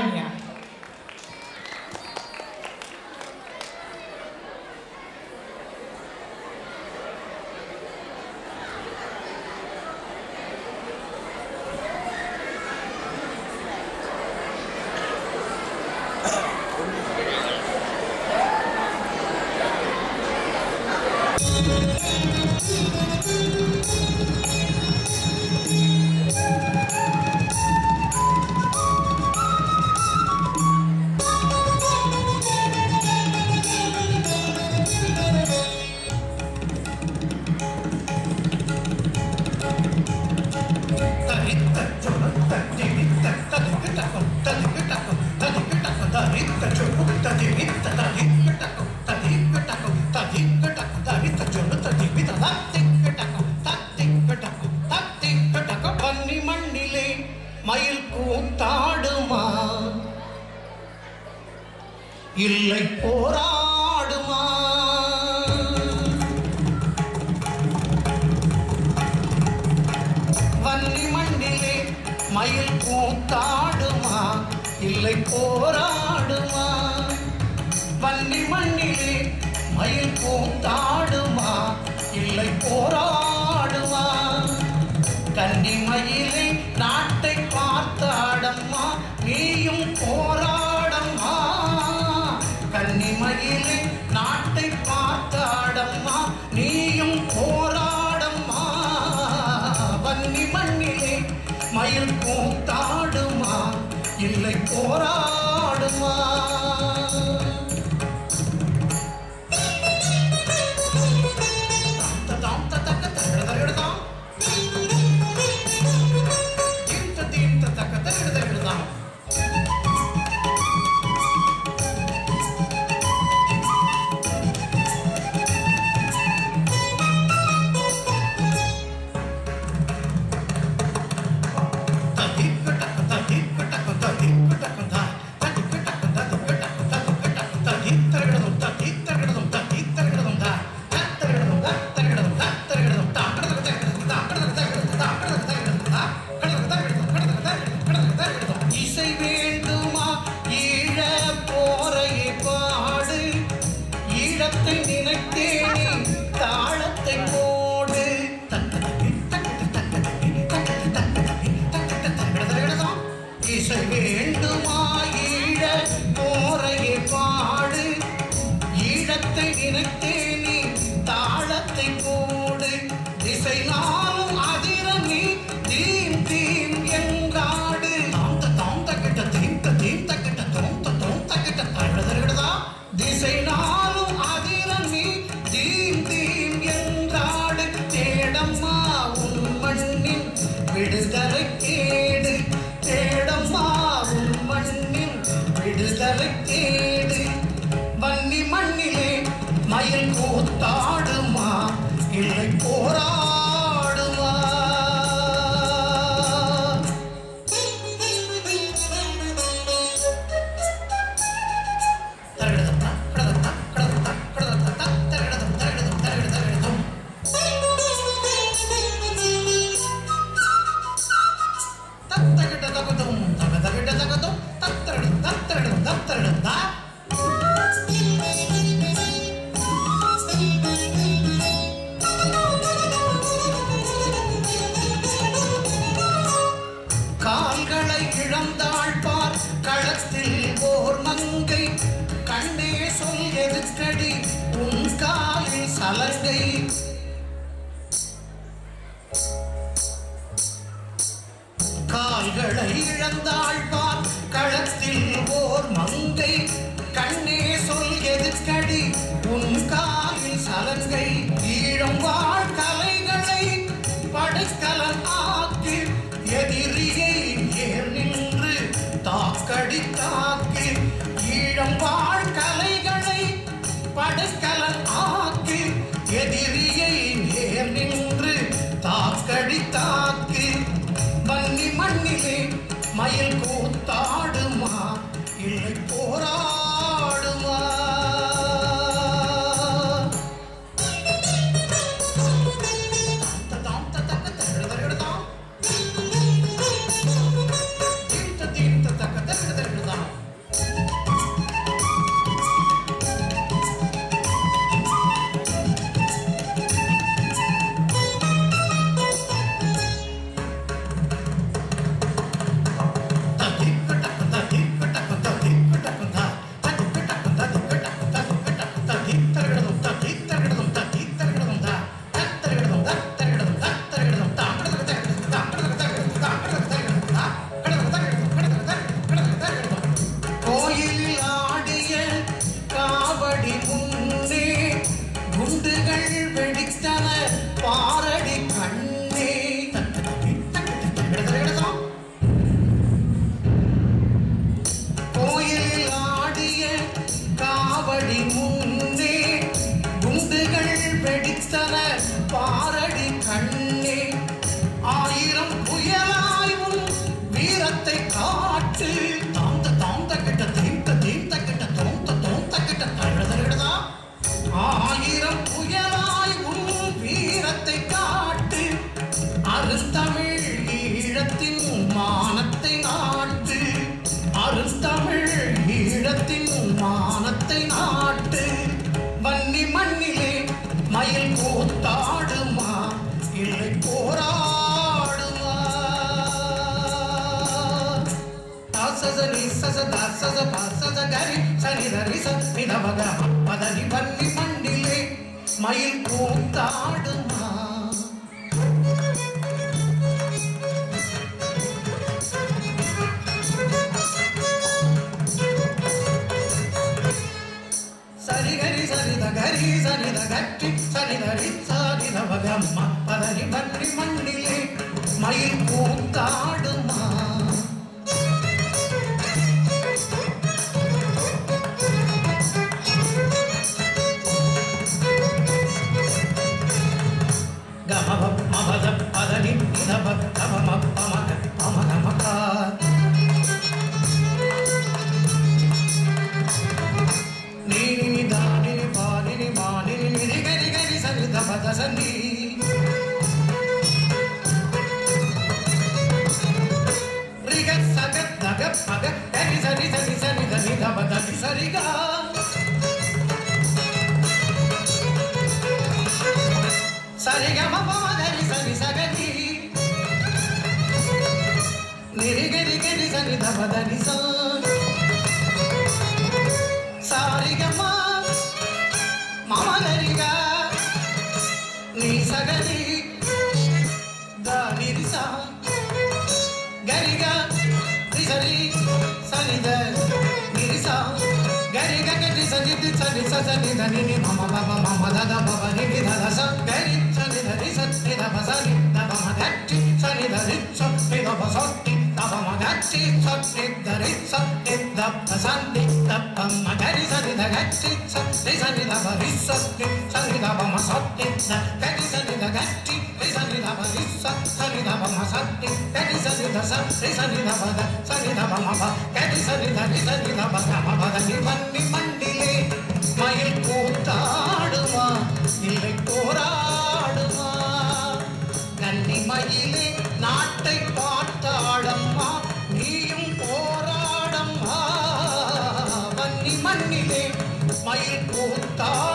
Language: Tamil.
லாவண்யா. மயில் கூத்தாடுமா இல்லை போராடுமா? வன்னி மண்ணிலே மயில் கூத்தாடுமா இல்லை போராடுமா? வன்னி மண்ணிலே மயில் கூத்தாடுமா இல்லை போராடுமா? கன்னி மயிலே நாட்டை பார்த்தாடம்மா நீயும் போராடம்மா. கன்னி மயிலே நாட்டை பார்த்தாடம்மா நீயும் போராடம்மா. வன்னி மண்ணிலே மயில் கூத்தாடுமா இல்லை போராடுமா? விடுதலை கேடு தேடம்மா உன் மண்ணின் விடுதலை கேடு. வன்னி மண்ணிலே மயில் கூத்தாடுமா இல்லை போராடுமா? கால்களை இழந்தாள் பார் களத்தில் ஓர் மங்கை, கண்ணே சொல் எதுக்கடி உன் காலில் சலங்கை. கால்களை இழந்தாள் பார் களத்தில் ஓர் மங்கை, கண்ணே சொல் எதுக்கடி உன் காலில் சலங்கை. ஈழம் வாழ் கலைகளை படைக்கலன் ஆக்கி எதிரியை நேர் நின்று தாக்கடி தாக்கி. ஈழம் வாழ் கலைகளை படைக்கலன் ஆக்கி எதிரியை நேர் நின்று தாக்கடி தாக்கி. வன்னி மண்ணிலே மயில் கூத்தாடுமா இல்லை போராடுமா? தீர்த்த தக்க தருகிறதா பாரடி கண்ணே ஆயிரம் புயலாயும் வீரத்தை காட்டு தாந்த தாந்த கிட்ட தீந்த தீந்த கிட்ட தோந்த தோந்த கிட்ட தழுதா ஆயிரம் புயலாயும் வீரத்தை காட்டு அருந்தமிழ் ஈழத்தின் மானத்தை நாட்டு அருந்தமிழ் ஈழத்தின் மானத்தை நாட்டு வன்னி மண்ணிலே மயில் கூத்தாடுமா இல்லை போராடுமா தாசசனி சசதா சச பாசச கரி சனி தரி சனிதவக பதனி வன்னி மண்ணிலே மயில் கூத்தாடுமா சரிகரி சரித கரி சனித கட்டி சனிதரி சாதிதவகம்மா பதனி வன்னி மண்ணிலே மயில் கூத்தாடுமா கமப மபத பதனி இதப கமம பமக பமகமகா நீனி தானினி பானினி மானினி நிரி கரி கரி சரித பதசனி ரிக சக தக பக கரி சரி சரி சரி தனி தப தனி சரிகா சரிகம பமகரி சரி சகரி நிரி கரி கரி சரி தப தனி சா சாரிகமா மமகரிகா நீ சகரி தானிரிசா கரிகா ரிசரி சனித நிரிசா கரிகா கரி சனிதி சனி சனி தனி மம பம மம தத பவ நிதி தத கரி சனி தரி சனி தப சனி தப மகட்டி சனி தரி சனி தப சனி தப மகட்டி சனி தரி சனி தப சனி தப மகரி சனி தகட்டி சனி சனி தப ரிசனி சனி தப மசனி கரி சனி தகட்டி சனி தப ரிச சனி தப மசனி கரி சனி தச சனி தப சனி தப மப கரி சனி தரி சனி தப மப பதனி வன்னி மண்ணிலே மயில் கூத்தாடுமா இல்லை போராடுமா கன்னி மயிலே நாட்டை பார்த்தாடம்மா நீயும் போராடம்மா வன்னி மண்ணிலே மயில் கூத்தாடுமா